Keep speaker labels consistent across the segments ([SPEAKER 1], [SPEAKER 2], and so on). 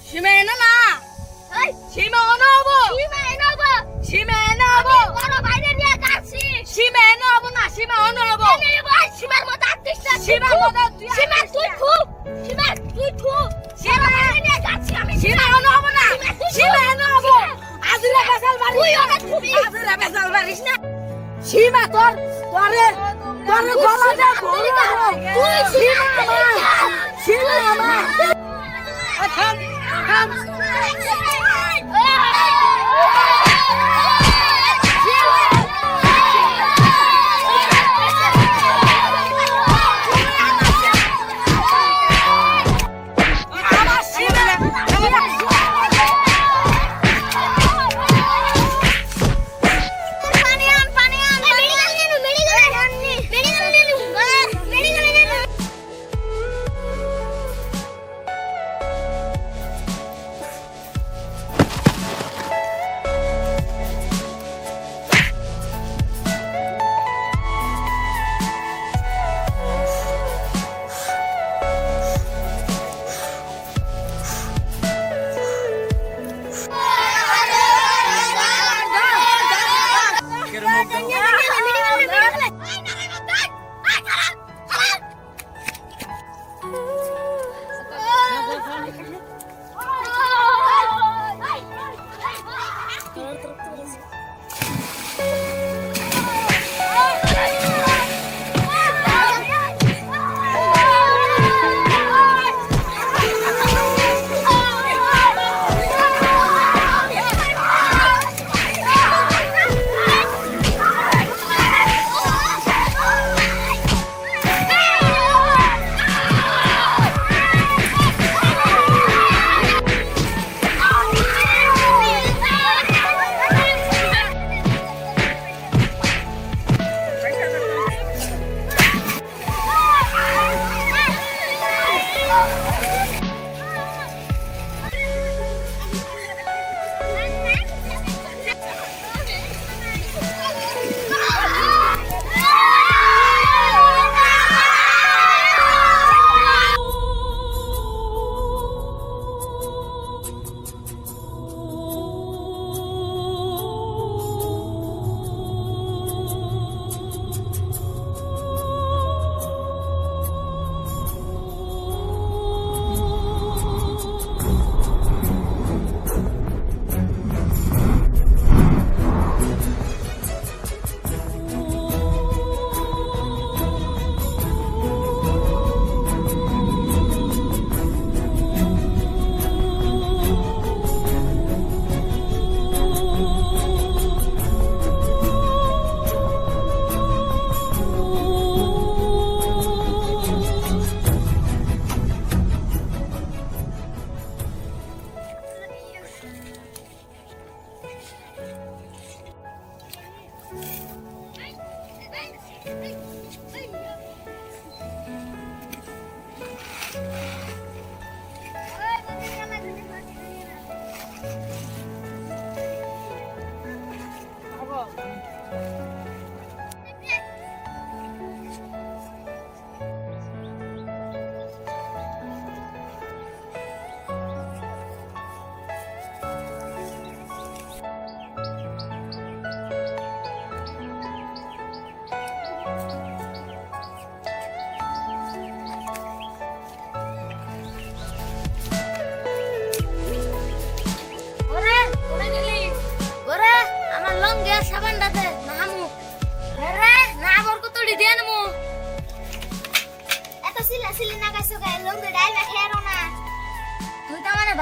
[SPEAKER 1] সীমা এনো না সীমা অনো হবো সীমা এনো হবো সীমা এনো হবো না সীমা অনো হবো সীমার মতো সীমা অনো হবো না সীমা এনো হবো আজুরা বেসাল মারিস না সীমা তোর গলা যা তুই সীমা আমার থাম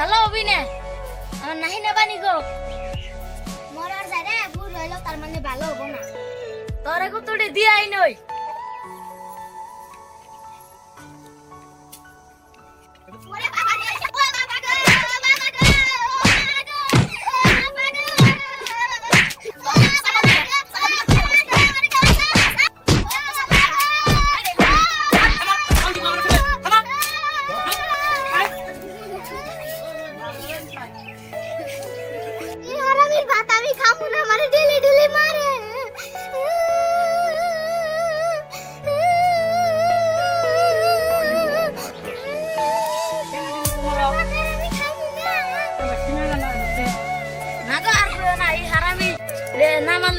[SPEAKER 2] ভালো হবি না আমার নাহি নেবানি গো মরার জায়গা ভুল হইলো তার মানে ভালো হবো না
[SPEAKER 1] তোরে কতটি দিয়াই নই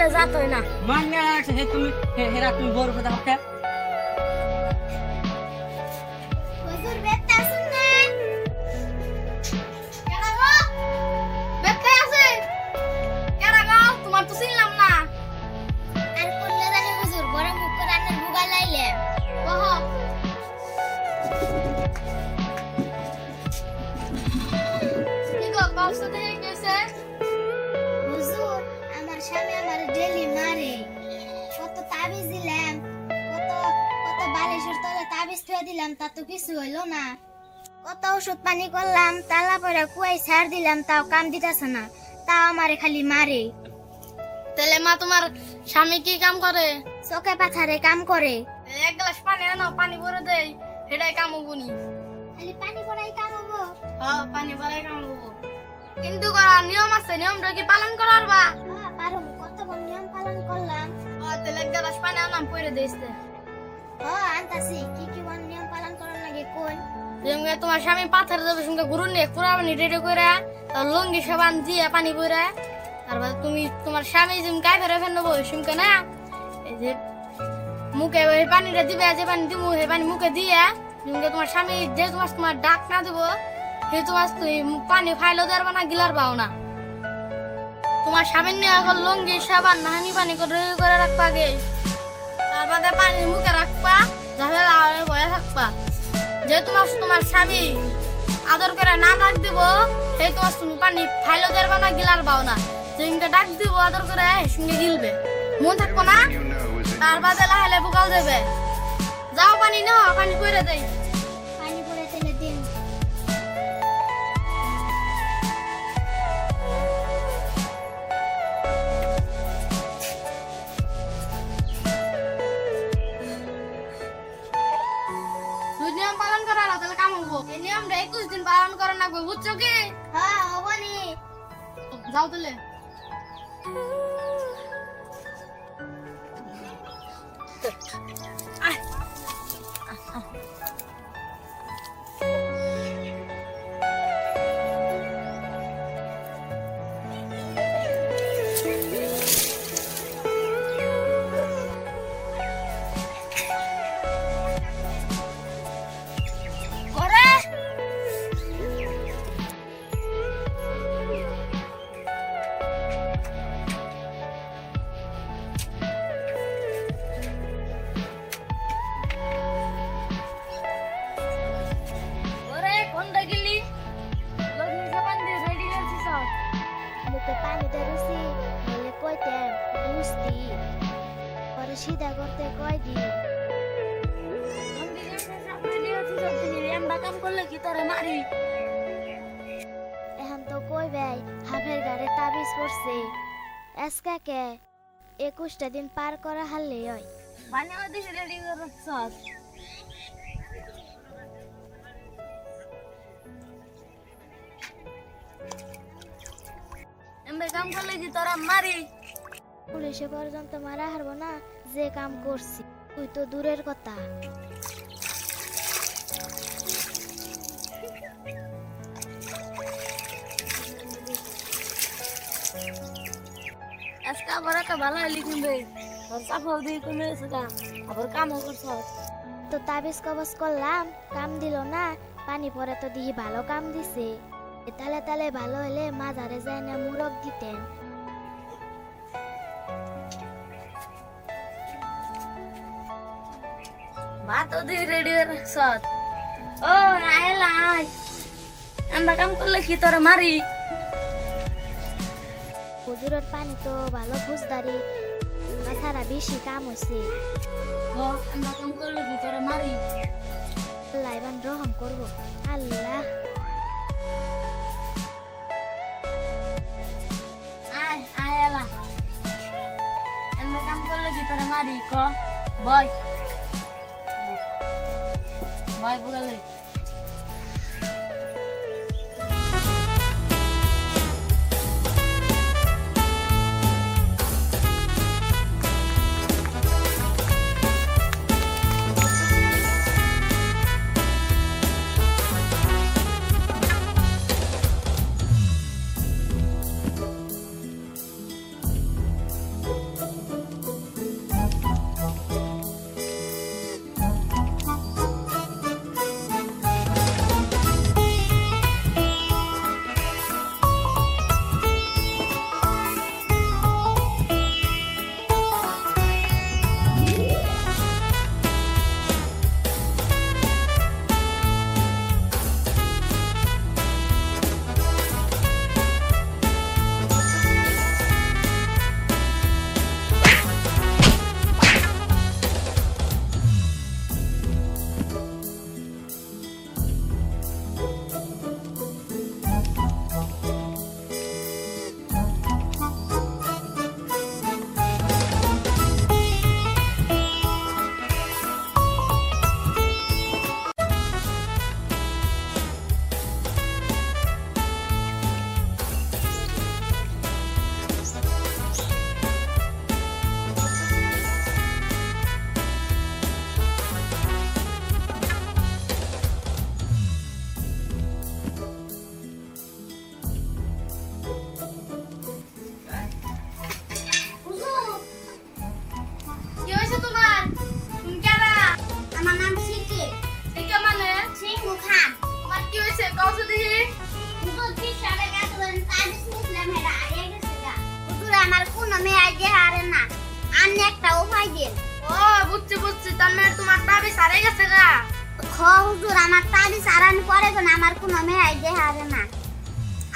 [SPEAKER 2] দিলে যাত হয় না।
[SPEAKER 3] মানে আছে হে তুমি হেরা তুমি বড় কথা হচ্ছে
[SPEAKER 2] হুজুর বেতে আসুন না।
[SPEAKER 1] কেডা গো? বেতে আছে। কেডা গো? তোমার তো চিনলাম না।
[SPEAKER 2] আর কোনলে জানি হুজুর বড় মুখ করে আন্নার বুগাই লাইলে।
[SPEAKER 1] কহ। কি গো কষ্ট থেকে গেছে?
[SPEAKER 2] হুজুর আমার স্বামী আমার ডেলি মারে। কত তাবিজ দিলাম, কত কত বালিশের তলে তাবিজ থুয়ে দিলাম, তা তো কিছু হইলো না। কত ওষুধ পানি করলাম, তালা পরে কুয়াই ছাড় দিলাম, তাও কাম দিতেছে না। তাও আমারে খালি মারে।
[SPEAKER 1] তাহলে মা তোমার স্বামী কি কাম করে?
[SPEAKER 2] চোখে পাথারে কাম করে।
[SPEAKER 1] এক গ্লাস পানি আনো, পানি ভরে দেই, সেটাই কাম হবনি।
[SPEAKER 2] খালি পানি পড়াই কাম হবো।
[SPEAKER 1] হ্যাঁ, পানি ভরে কাম হবো। কিন্তু করার নিয়ম আছে, নিয়মটা কি পালন করার বা?
[SPEAKER 2] পারো কত নিয়ম পালন করলাম।
[SPEAKER 1] তাহলে এক গ্লাস পানি আনাম পরে দিস।
[SPEAKER 2] আনতাছি কি কি নিয়ম পালন করার লাগে কোন।
[SPEAKER 1] যেমন তোমার স্বামী পাথর দেবে সঙ্গে গুরু নিয়ে পুরা পানি রেডি করে তার লঙ্গি সাবান দিয়ে পানি পরে তারপর তুমি তোমার স্বামী যেমন গায়ে ফেরে ফেলে নেবো ওই সঙ্গে না এই যে মুখে ওই পানিটা দিবে, যে পানি দিব সেই পানি মুখে দিয়ে যেমন তোমার স্বামী যে তোমার ডাক না দেবো সেই তোমার তুমি পানি ফাইলেও দেওয়া না গিলার পাও না। তোমার স্বামীর নিয়ে এখন লঙ্গি সাবান হানি পানি করে রেডি করে রাখবা আগে, তারপরে পানি মুখে রাখবা, ঝামেলা ভয়ে থাকবা। যে তোমার স্বামী আদর করে না ডাক দিব সেই তোমার তুমি পানি ফাইলো দেবা না গিলার পাও না। যেদিনকে ডাক দিব আদর করে সঙ্গে গিলবে, মন থাকবো না। তার বাদে লাহেলে বুকাল দেবে। যাও পানি নাও, পানি করে দেই।
[SPEAKER 2] পানি পড়ে তেলে দিন।
[SPEAKER 1] তুই নিয়ম পালন করা তাহলে কাম হবো। এই নিয়মটা 21 দিন পালন করা লাগবে, বুঝছো কি?
[SPEAKER 2] হ্যাঁ হবনি।
[SPEAKER 1] যাও তাহলে।
[SPEAKER 2] করে
[SPEAKER 1] ওরে কোনটা গিলি? লগ্নি সাবান দিয়ে রেডি হয়েছি সব।
[SPEAKER 2] মুখে পানি ধরেছি বলে কইতে বুঝতি পরে সিধা করতে কয় দি।
[SPEAKER 1] কাম করলে কি তোরে মারি?
[SPEAKER 2] এখন তো কই ভাই হাফের গাড়ে তাবিজ পড়ছে আজকাকে 21টা দিন পার করা হারলে হয়।
[SPEAKER 1] পানি ওদিকে রেডি করে সব। এমবে কাম করলে কি তোরা মারি?
[SPEAKER 2] পুলিশে পর্যন্ত মারা হারবো না যে কাম করছি, তুই তো দূরের কথা।
[SPEAKER 1] আজকে আবার একটা ভালো লিখুন রে, তোর চাপাও দিয়ে কমে এসে গা, আবার কামও করছ।
[SPEAKER 2] তো তাবিজ কবজ করলাম, কাম দিল না। পানি পরে তো দিহি ভালো কাম দিছে। তালে তালে ভালো হলে মাজারে যায় না মুরগ দিতেন।
[SPEAKER 1] ভাত ওদিকে রেডি করে রাখছ। ও আয় আমরা কাম করলে কি তোরা মারি?
[SPEAKER 2] হুজুরের পানি তো ভালো বুঝদারি, তাছাড়া বেশি কাম হয়েছে।
[SPEAKER 1] ও আমরা কাম করলে কি তোরা মারি?
[SPEAKER 2] আল্লাহ এবার রহম করবো। আল্লাহ
[SPEAKER 1] আয় আয় এলা আমরা কাম করলে কি তোরা মারি? ক বয় বয় বুগালে।
[SPEAKER 2] তাবিজ নিছিলাম হেরা আইয়া গেছে গা হুজুর আমার কোনো মেয়ে আইগে হারে না আন্য একটা উপায় দেন
[SPEAKER 1] ও বুঝছি তার মানে তোমার তাবিজ হারে গেছে গা
[SPEAKER 2] খ হুজুর আমার তাবিজ আরান করে কেন আমার কোনো মেয়ে আইগে হারে না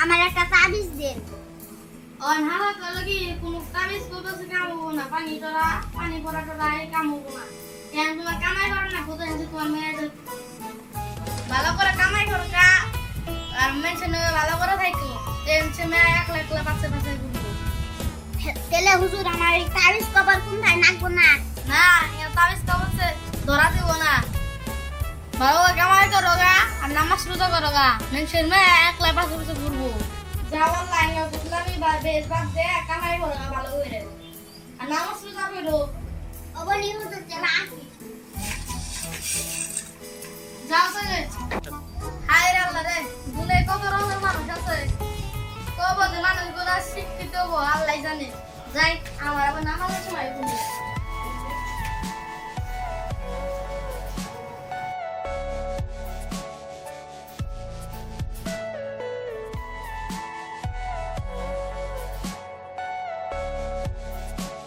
[SPEAKER 2] আমার একটা তাবিজ দেন
[SPEAKER 1] অন হালা কইলো কি কোনো তাবিজ করতেছে কাম হবো না পানি পড়া টরা এই কাম হবো না এখন তোমার কামাই করো না কোথায় আছে তোমার মেয়ে ভালো করে কামাই করো গা আর মেনশন ভালো করে থাকো টেনশন মেয়ে একলা একলা পাশে পাশে ঘুরবো
[SPEAKER 2] তেলে হুজুর আমার এই তাবিজ কভার কোনটায় নাকবো না
[SPEAKER 1] না এ তাবিজ কবছে ধরা দিব না ভালো করে কামাই করো গা আর নামাজ রোজা করো গা মেনশন মেয়ে একলা পাশে পাশে ঘুরবো যাওয়ার লাইনে বুঝলামই বা বেশ বাদ দে কামাই করো গা ভালো করে আর নামাজ রোজা করো
[SPEAKER 2] অবনি হুজুর তেলা আসি
[SPEAKER 1] যাও তাহলে হায় রে আল্লাহ রে দুনিয়ায় কত রকমের মানুষ আছে কত যে মানুষগুলো শিক্ষিত হবো আল্লাহ জানে যাই আমার আবার নামাজের সময়